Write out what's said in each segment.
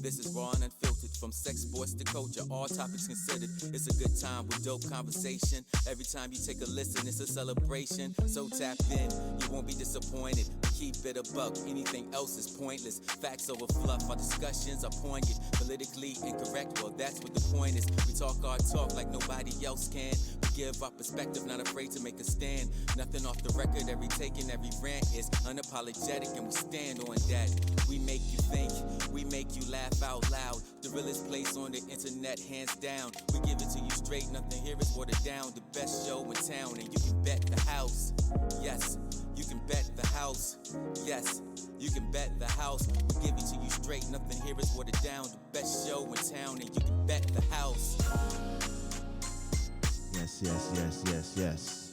This is raw and unfiltered, from sex, sports to culture, all topics considered. It's a good time with dope conversation. Every time you take a listen, it's a celebration. So tap in, you won't be disappointed. Keep it a buck, anything else is pointless. Facts over fluff, our discussions are poignant. Politically incorrect, well that's what the point is. We talk our talk like nobody else can. We give our perspective, not afraid to make a stand. Nothing off the record, every take and every rant is unapologetic, and we stand on that. We make you think, we make you laugh out loud. The realest place on the internet, hands down. We give it to you straight, nothing here is watered down. The best show in town, and you can bet the house. Yes, you can bet the house. Yes, you can bet the house. We give it to you straight, nothing here is watered down. The best show in town, and you can bet the house. Yes, yes, yes, yes, yes.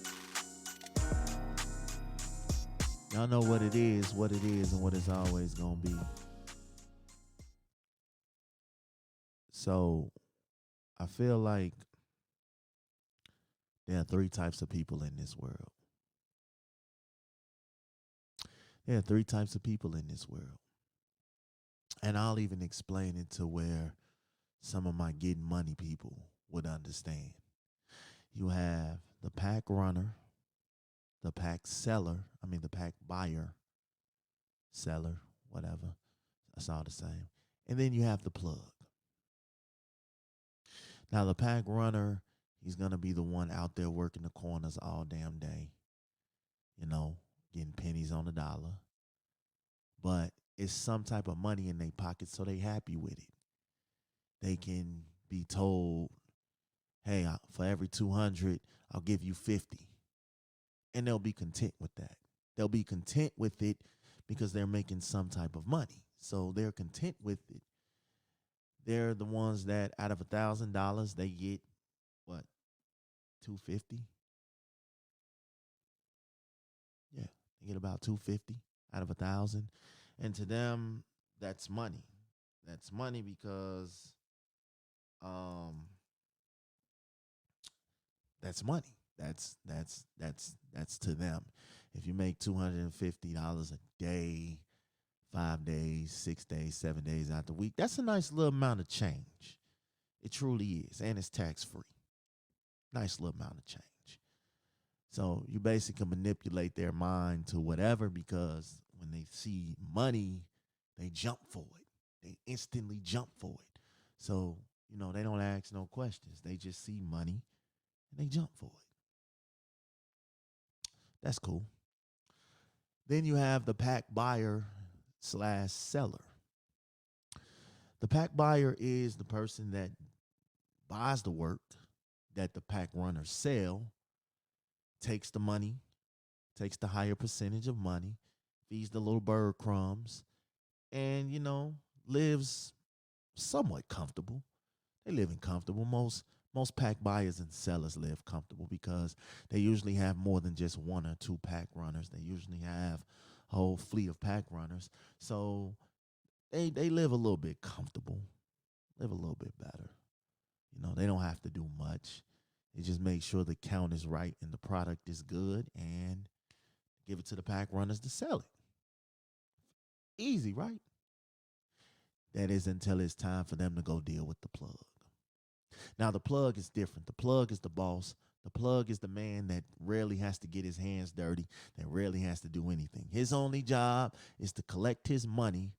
Y'all know what it is, and what it's always gonna be. So, I feel like there are three types of people in this world. There are three types of people in this world. And I'll even explain it to where some of my getting money people would understand. You have the pack runner, the pack buyer, seller, whatever. That's all the same. And then you have the plug. Now, the pack runner, he's going to be the one out there working the corners all damn day, getting pennies on the dollar. But it's some type of money in their pocket, so they happy with it. They can be told, hey, for every 200, I'll give you 50. And they'll be content with that. They'll be content with it because they're making some type of money. So they're content with it. They're the ones that out of $1,000, they get, what, 250? Yeah, they get about 250 out of 1,000. And to them, that's money. That's money because that's money. That's to them. If you make $250 a day, 5 days, 6 days, 7 days out the week, that's a nice little amount of change. It truly is, and it's tax-free. Nice little amount of change. So you basically manipulate their mind to whatever, because when they see money, they jump for it. They instantly jump for it. So, they don't ask no questions. They just see money and they jump for it. That's cool. Then you have the pack buyer / seller. The pack buyer is the person that buys the work that the pack runners sell, takes the money, takes the higher percentage of money, feeds the little bird crumbs, and, lives somewhat comfortable. They live in comfortable. Most pack buyers and sellers live comfortable because they usually have more than just one or two pack runners. They usually have a whole fleet of pack runners. So they live a little bit comfortable, live a little bit better. They don't have to do much. They just make sure the count is right and the product is good and give it to the pack runners to sell it. Easy, right? That is until it's time for them to go deal with the plug. Now, the plug is different. The plug is the boss. The plug is the man that rarely has to get his hands dirty, that rarely has to do anything. His only job is to collect his money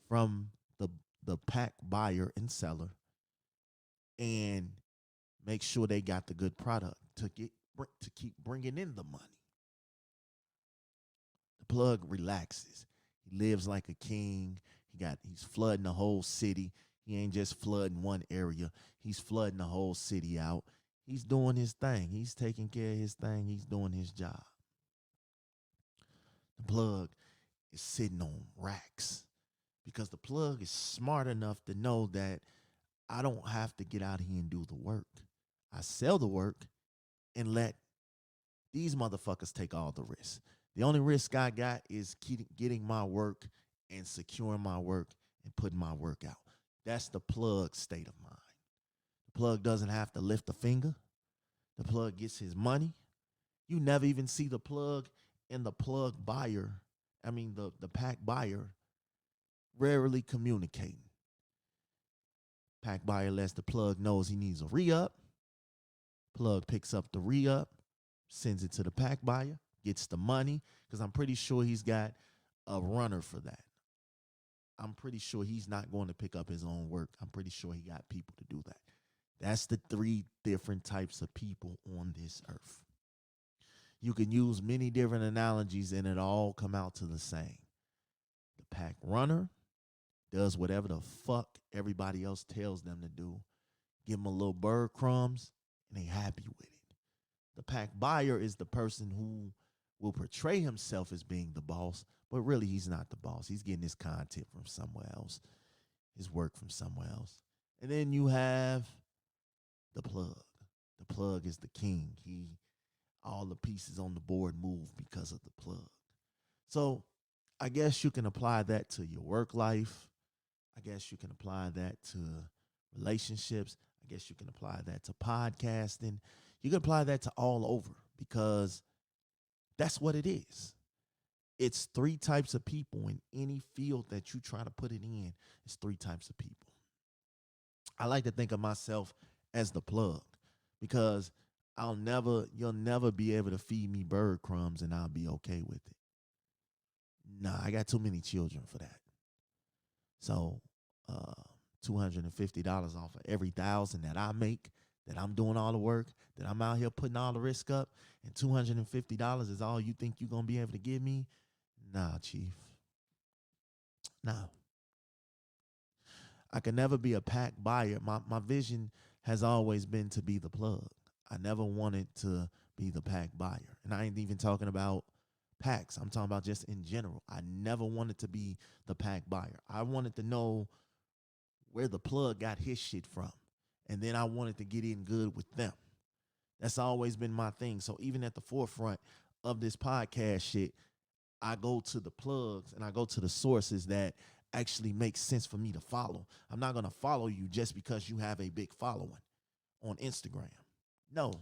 from the pack buyer and seller and make sure they got the good product to keep bringing in the money. The plug relaxes. He lives like a king. He's flooding the whole city. He ain't just flooding one area. He's flooding the whole city out. He's doing his thing. He's taking care of his thing. He's doing his job. The plug is sitting on racks because the plug is smart enough to know that I don't have to get out here and do the work. I sell the work and let these motherfuckers take all the risks. The only risk I got is getting my work and securing my work and putting my work out. That's the plug state of mind. The plug doesn't have to lift a finger. The plug gets his money. You never even see the plug and the pack buyer rarely communicating. Pack buyer lets the plug knows he needs a re-up. Plug picks up the re-up, sends it to the pack buyer, gets the money, because I'm pretty sure he's got a runner for that. I'm pretty sure he's not going to pick up his own work. I'm pretty sure he got people to do that. That's the three different types of people on this earth. You can use many different analogies and it all come out to the same. The pack runner does whatever the fuck everybody else tells them to do. Give them a little bird crumbs and they happy with it. The pack buyer is the person who will portray himself as being the boss, but really he's not the boss. He's getting his content from somewhere else, his work from somewhere else. And then you have the plug. The plug is the king. All the pieces on the board move because of the plug. So I guess you can apply that to your work life. I guess you can apply that to relationships. I guess you can apply that to podcasting. You can apply that to all over because that's what it is. It's three types of people in any field that you try to put it in. It's three types of people. I like to think of myself as the plug because you'll never be able to feed me bird crumbs and I'll be okay with it. Nah, I got too many children for that. So $250 off of every $1,000 that I make, that I'm doing all the work, that I'm out here putting all the risk up, and $250 is all you think you're going to be able to give me? Nah, Chief. Nah. I can never be a pack buyer. My vision has always been to be the plug. I never wanted to be the pack buyer. And I ain't even talking about packs. I'm talking about just in general. I never wanted to be the pack buyer. I wanted to know where the plug got his shit from. And then I wanted to get in good with them. That's always been my thing. So even at the forefront of this podcast shit, I go to the plugs and I go to the sources that actually make sense for me to follow. I'm not going to follow you just because you have a big following on Instagram. No.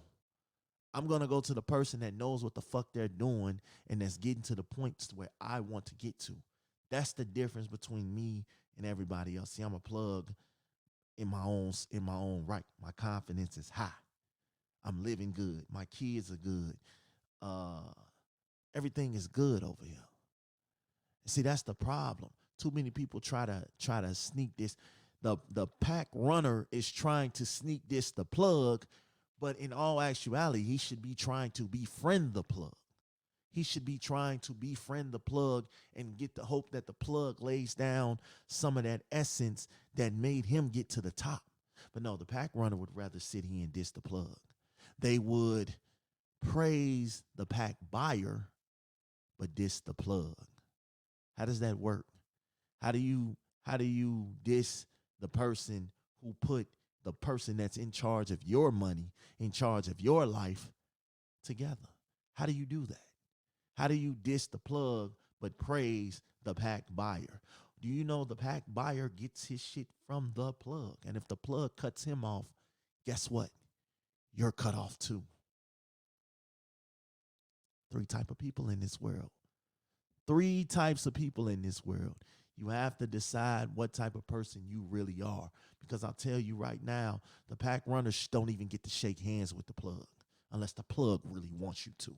I'm going to go to the person that knows what the fuck they're doing and that's getting to the points where I want to get to. That's the difference between me and everybody else. See, I'm a plug in my own right. My confidence is high. I'm living good. My kids are good. Everything is good over here. See, that's the problem. Too many people try to sneak this. The pack runner is trying to sneak this the plug, but in all actuality, he should be trying to befriend the plug. He should be trying to befriend the plug and get the hope that the plug lays down some of that essence that made him get to the top. But no, the pack runner would rather sit here and diss the plug. They would praise the pack buyer, but diss the plug. How does that work? How do you diss the person who put the person that's in charge of your money, in charge of your life together? How do you do that? How do you diss the plug but praise the pack buyer? Do you know the pack buyer gets his shit from the plug? And if the plug cuts him off, guess what? You're cut off too. Three types of people in this world. Three types of people in this world. You have to decide what type of person you really are. Because I'll tell you right now, the pack runners don't even get to shake hands with the plug unless the plug really wants you to.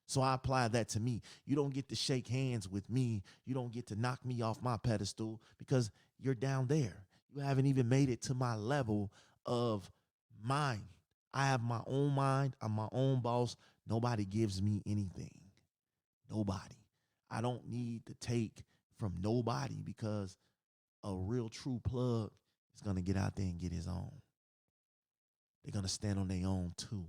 So I apply that to me. You don't get to shake hands with me. You don't get to knock me off my pedestal because you're down there. You haven't even made it to my level of mind. I have my own mind. I'm my own boss. Nobody gives me anything. Nobody. I don't need to take from nobody because a real true plug is going to get out there and get his own. They're going to stand on their own too.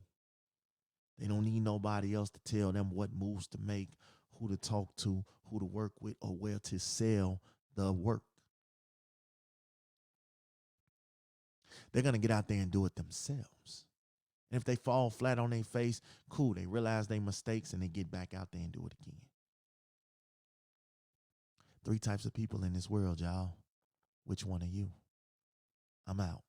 They don't need nobody else to tell them what moves to make, who to talk to, who to work with, or where to sell the work. They're going to get out there and do it themselves. And if they fall flat on their face, cool. They realize their mistakes and they get back out there and do it again. Three types of people in this world, y'all. Which one are you? I'm out.